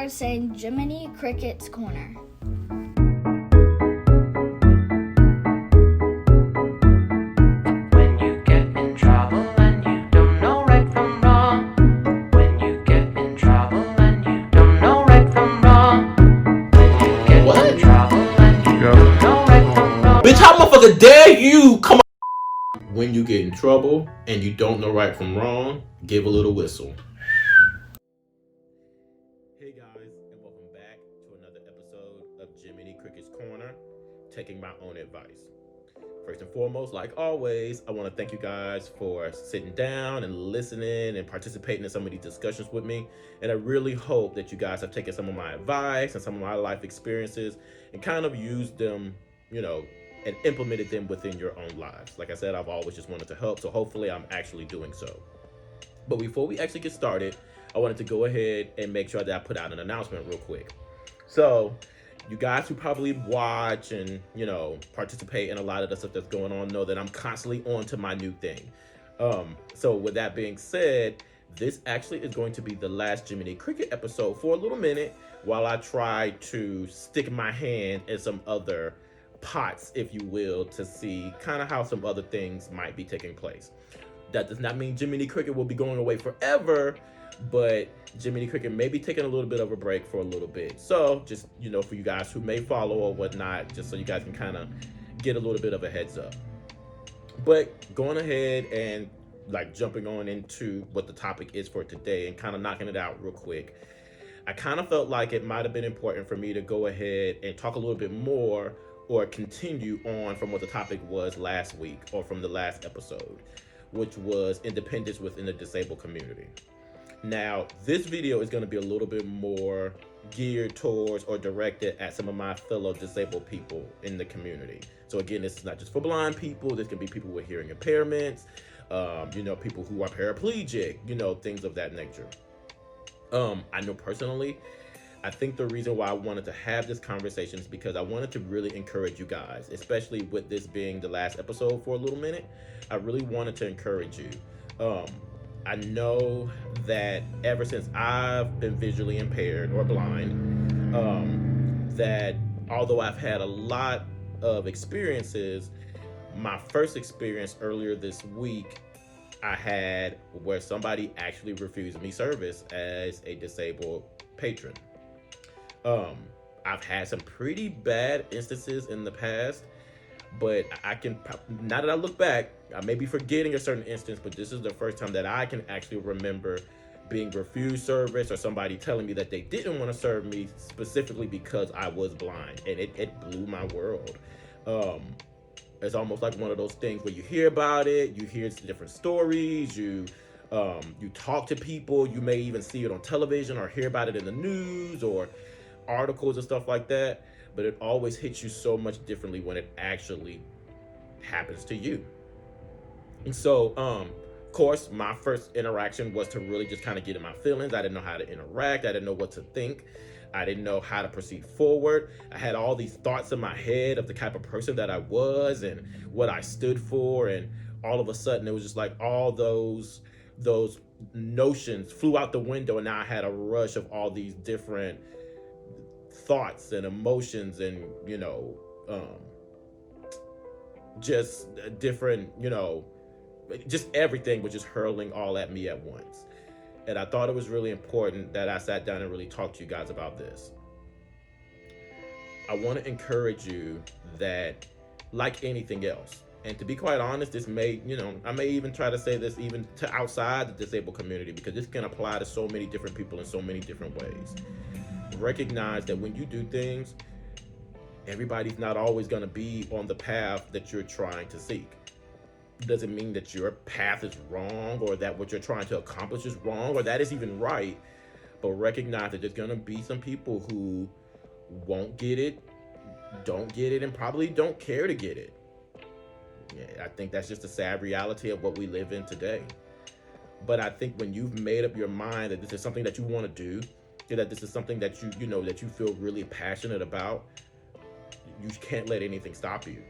start saying Jiminy Cricket's Corner. When you get in trouble and you don't know right from wrong. When you get in trouble and you don't know right from wrong. When you get in trouble and you don't know right from wrong. Bitch, how motherfucker dare you come on? When you get in trouble and you don't know right from wrong, give a little whistle. Hey guys, and welcome back to another episode of Jiminy Cricket's Corner, taking my own advice. First and foremost, like always, I want to thank you guys for sitting down and listening and participating in some of these discussions with me. And I really hope that you guys have taken some of my advice and some of my life experiences and kind of used them, and implemented them within your own lives. Like I said, I've always just wanted to help, so hopefully I'm actually doing so. But before we actually get started, I wanted to go ahead and make sure that I put out an announcement real quick. So, you guys who probably watch and, participate in a lot of the stuff that's going on know that I'm constantly on to my new thing. So with that being said, this actually is going to be the last Jiminy Cricket episode for a little minute while I try to stick my hand in some other pots, if you will, to see kind of how some other things might be taking place. That does not mean Jiminy Cricket will be going away forever, but Jiminy Cricket may be taking a little bit of a break for a little bit. So just, for you guys who may follow or whatnot, just so you guys can kind of get a little bit of a heads up. But going ahead and jumping on into what the topic is for today and kind of knocking it out real quick, I kind of felt like it might have been important for me to go ahead and talk a little bit more or continue on from what the topic was last week or from the last episode, which was independence within the disabled community. Now, this video is going to be a little bit more geared towards or directed at some of my fellow disabled people in the community. So again, this is not just for blind people. This can be people with hearing impairments, people who are paraplegic, things of that nature. I know personally, I think the reason why I wanted to have this conversation is because I wanted to really encourage you guys, especially with this being the last episode for a little minute. I really wanted to encourage you. I know that ever since I've been visually impaired or blind, that although I've had a lot of experiences, my first experience earlier this week I had where somebody actually refused me service as a disabled patron. I've had some pretty bad instances in the past, but now that I look back, I may be forgetting a certain instance, but this is the first time that I can actually remember being refused service or somebody telling me that they didn't want to serve me specifically because I was blind, and it blew my world. It's almost like one of those things where you hear about it, you hear different stories, you talk to people, you may even see it on television or hear about it in the news or articles and stuff like that, but it always hits you so much differently when it actually happens to you. And so, of course, my first interaction was to really just kind of get in my feelings. I didn't know how to interact. I didn't know what to think. I didn't know how to proceed forward. I had all these thoughts in my head of the type of person that I was and what I stood for. And all of a sudden, it was just like all those notions flew out the window. And now I had a rush of all these different thoughts and emotions and, just different, just everything was just hurling all at me at once. And I thought it was really important that I sat down and really talked to you guys about this. I want to encourage you that, like anything else, and to be quite honest, this may, I may even try to say this even to outside the disabled community, because this can apply to so many different people in so many different ways. Recognize that when you do things, everybody's not always going to be on the path that you're trying to seek. Doesn't mean that your path is wrong or that what you're trying to accomplish is wrong or that is even right, but recognize that there's going to be some people who won't get it, don't get it, and probably don't care to get it. Yeah, I think that's just a sad reality of what we live in today. But I think when you've made up your mind that this is something that you want to do, that this is something that that you feel really passionate about, you can't let anything stop you.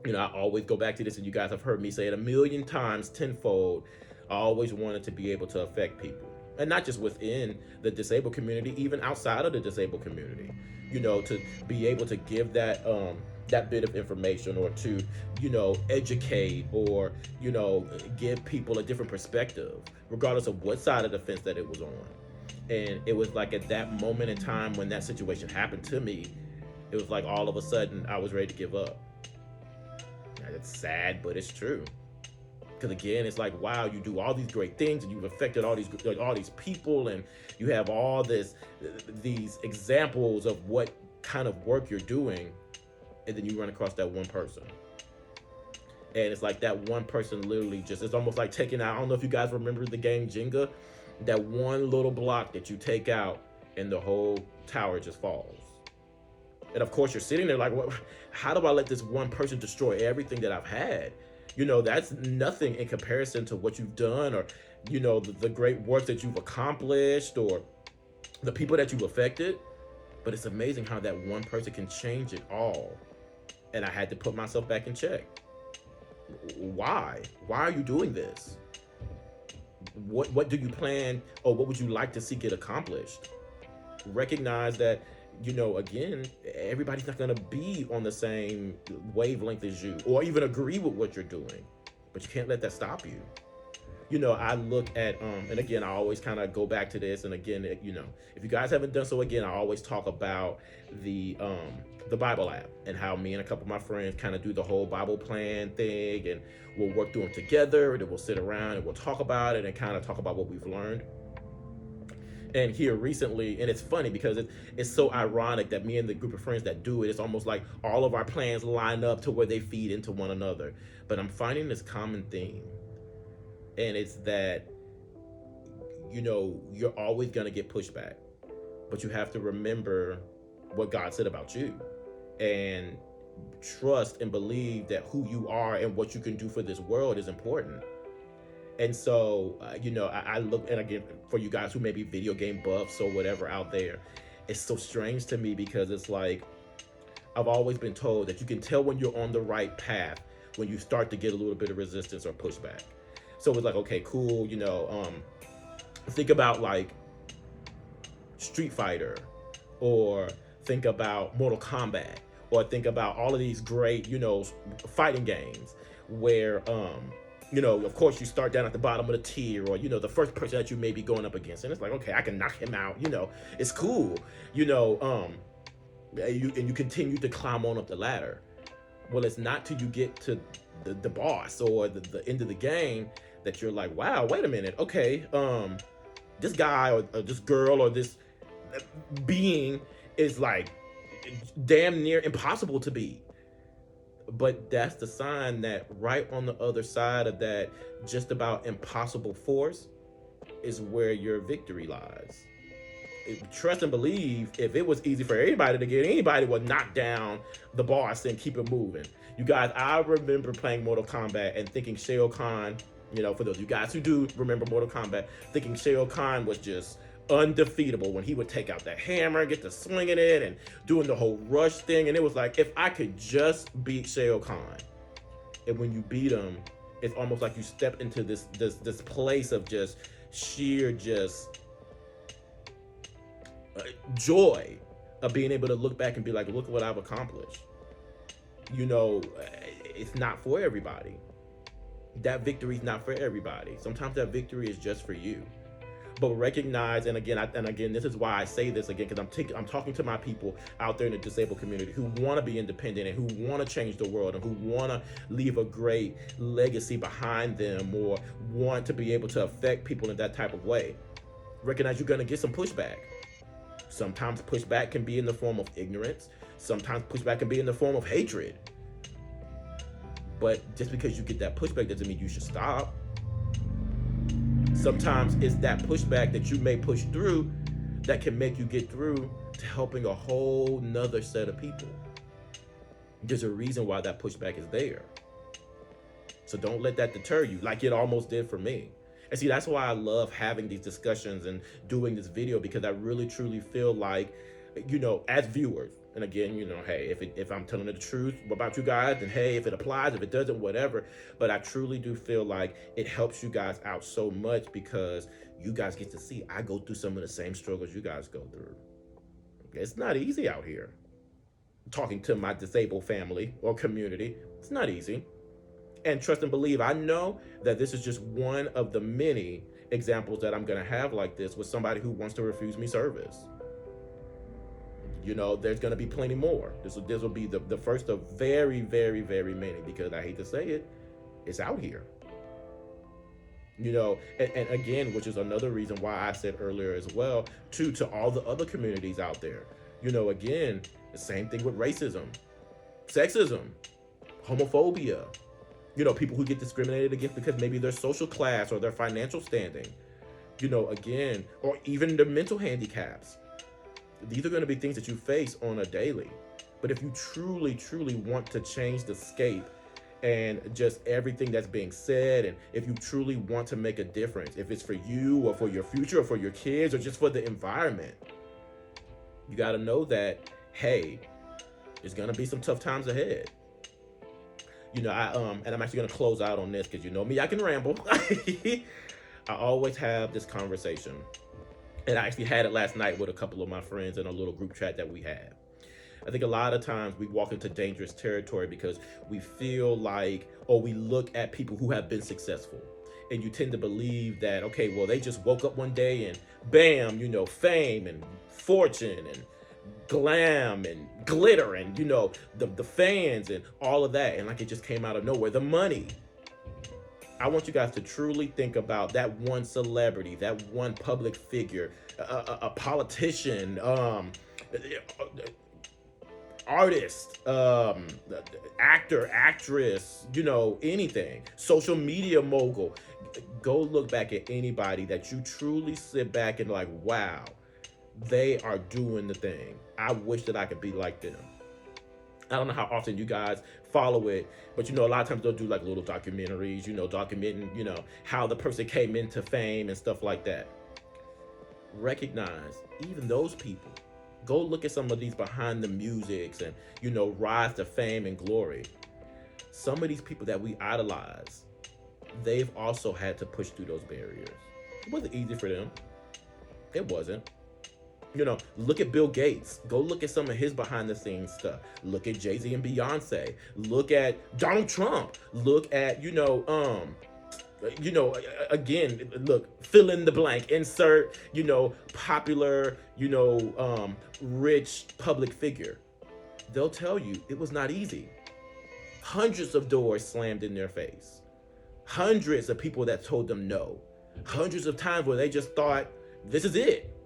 I always go back to this, and you guys have heard me say it a million times tenfold. I always wanted to be able to affect people. and not just within the disabled community, even outside of the disabled community, to be able to give that bit of information, or to, educate, or, give people a different perspective, regardless of what side of the fence that it was on. And it was like at that moment in time when that situation happened to me, it was like all of a sudden I was ready to give up. It's sad, but it's true. Because again, it's like, wow, you do all these great things and you've affected all these people, and you have all these examples of what kind of work you're doing, and then you run across that one person. And it's like that one person literally just, it's almost like taking out, I don't know if you guys remember the game Jenga, that one little block that you take out and the whole tower just falls. And of course you're sitting there like, what? How do I let this one person destroy everything that I've had? That's nothing in comparison to what you've done, or, the great work that you've accomplished, or the people that you've affected. But it's amazing how that one person can change it all. And I had to put myself back in check. Why? Why are you doing this? What do you plan, or what would you like to see get accomplished? Recognize that, again, everybody's not going to be on the same wavelength as you, or even agree with what you're doing, but you can't let that stop you. I look at, and again, I always kind of go back to this, and again, if you guys haven't done so, again, I always talk about the Bible app, and how me and a couple of my friends kind of do the whole Bible plan thing, and we'll work through them together, and then we'll sit around and we'll talk about it and kind of talk about what we've learned. And here recently, and it's funny because it's so ironic that me and the group of friends that do it, it's almost like all of our plans line up to where they feed into one another. But I'm finding this common theme, and it's that, you're always going to get pushback, but you have to remember what God said about you, and trust and believe that who you are and what you can do for this world is important. And so, I look, and again, for you guys who may be video game buffs or whatever out there, it's so strange to me because it's like, I've always been told that you can tell when you're on the right path when you start to get a little bit of resistance or pushback. So it's like, okay, cool, think about like Street Fighter, or think about Mortal Kombat, or think about all of these great, fighting games where, of course you start down at the bottom of the tier, or, the first person that you may be going up against. And it's like, okay, I can knock him out, it's cool, and you continue to climb on up the ladder. Well, it's not till you get to the boss, or the end of the game, that you're like, wow, wait a minute. Okay. This guy, or this girl, or this being is like damn near impossible to beat. But that's the sign that right on the other side of that just about impossible force is where your victory lies. Trust and believe, if it was easy for anybody to get, anybody would knock down the boss and keep it moving. You guys, I remember playing Mortal Kombat and thinking Shao Kahn, for those of you guys who do remember Mortal Kombat, thinking Shao Kahn was just undefeatable when he would take out the hammer, get to swinging it and doing the whole rush thing. And it was like, if I could just beat Shao Kahn. And when you beat him, it's almost like you step into this place of just sheer joy of being able to look back and be like, look what I've accomplished. It's not for everybody. That victory is not for everybody. Sometimes that victory is just for you. But recognize, and again, this is why I say this again, because I'm talking to my people out there in the disabled community who want to be independent, and who want to change the world, and who want to leave a great legacy behind them, or want to be able to affect people in that type of way. Recognize you're going to get some pushback. Sometimes pushback can be in the form of ignorance. Sometimes pushback can be in the form of hatred. But just because you get that pushback doesn't mean you should stop. Sometimes it's that pushback that you may push through that can make you get through to helping a whole nother set of people. There's a reason why that pushback is there. So don't let that deter you, like it almost did for me. And see, that's why I love having these discussions and doing this video, because I really truly feel like, as viewers, And again, hey, if I'm telling the truth about you guys, then hey, if it applies, if it doesn't, whatever. But I truly do feel like it helps you guys out so much because you guys get to see I go through some of the same struggles you guys go through. It's not easy out here. Talking to my disabled family or community, it's not easy. And trust and believe, I know that this is just one of the many examples that I'm going to have like this with somebody who wants to refuse me service. There's going to be plenty more. This will be the first of very, very, very many, because I hate to say it, it's out here. And again, which is another reason why I said earlier as well, to all the other communities out there, again, the same thing with racism, sexism, homophobia, people who get discriminated against because maybe their social class or their financial standing, again, or even the mental handicaps. These are going to be things that you face on a daily. But if you truly, truly want to change the scape and just everything that's being said, and if you truly want to make a difference, if it's for you or for your future or for your kids or just for the environment, you got to know that, hey, there's going to be some tough times ahead. And I'm actually going to close out on this because me, I can ramble. I always have this conversation. And I actually had it last night with a couple of my friends in a little group chat that we had. I think a lot of times we walk into dangerous territory because we feel like, or we look at people who have been successful. And you tend to believe that, okay, well, they just woke up one day and bam, fame and fortune and glam and glitter and, the fans and all of that. And like it just came out of nowhere, the money. I want you guys to truly think about that one celebrity, that one public figure, a politician, artist, actor, actress, anything, social media mogul. Go look back at anybody that you truly sit back and like, wow, they are doing the thing. I wish that I could be like them. I don't know how often you guys follow it, but a lot of times they'll do like little documentaries, documenting, how the person came into fame and stuff like that. Recognize even those people. Go look at some of these behind the musics and, rise to fame and glory. Some of these people that we idolize, they've also had to push through those barriers. It wasn't easy for them. It wasn't. Look at Bill Gates. Go look at some of his behind the scenes stuff. Look at Jay-Z and Beyonce. Look at Donald Trump. Look at, again, look, fill in the blank, insert, popular, rich public figure. They'll tell you it was not easy. Hundreds of doors slammed in their face. Hundreds of people that told them no. Hundreds of times where they just thought, this is it.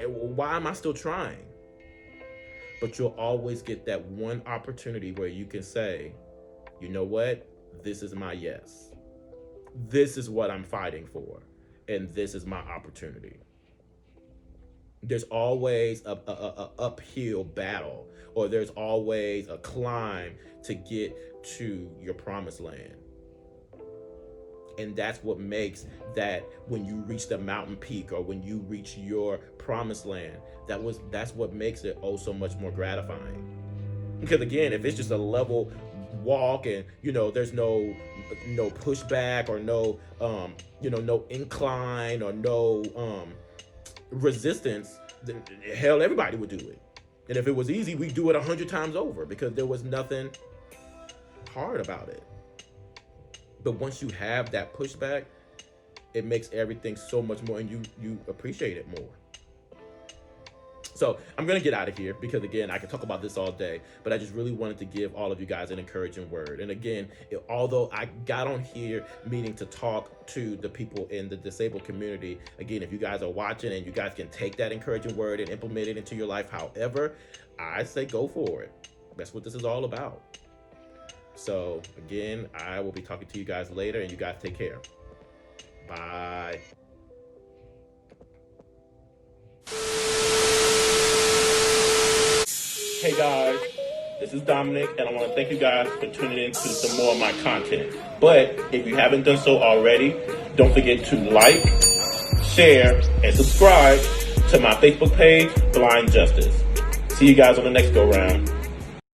Why am I still trying? But you'll always get that one opportunity where you can say, you know what? This is my yes. This is what I'm fighting for. And this is my opportunity. There's always a uphill battle, or there's always a climb to get to your promised land. And that's what makes that when you reach the mountain peak or when you reach your promised land, that's what makes it oh so much more gratifying. Because again, if it's just a level walk and there's no pushback or no incline or no resistance, then hell, everybody would do it. And if it was easy, we'd do it 100 times over because there was nothing hard about it. But once you have that pushback, it makes everything so much more, and you appreciate it more. So I'm going to get out of here because, again, I could talk about this all day, but I just really wanted to give all of you guys an encouraging word. And again, although I got on here meaning to talk to the people in the disabled community, again, if you guys are watching and you guys can take that encouraging word and implement it into your life, however, I say go for it. That's what this is all about. So again, I will be talking to you guys later, and you guys take care. Bye. Hey guys, this is Dominic, and I want to thank you guys for tuning in to some more of my content. But if you haven't done so already, don't forget to like, share, and subscribe to my Facebook page, Blind Justice. See you guys on the next go round.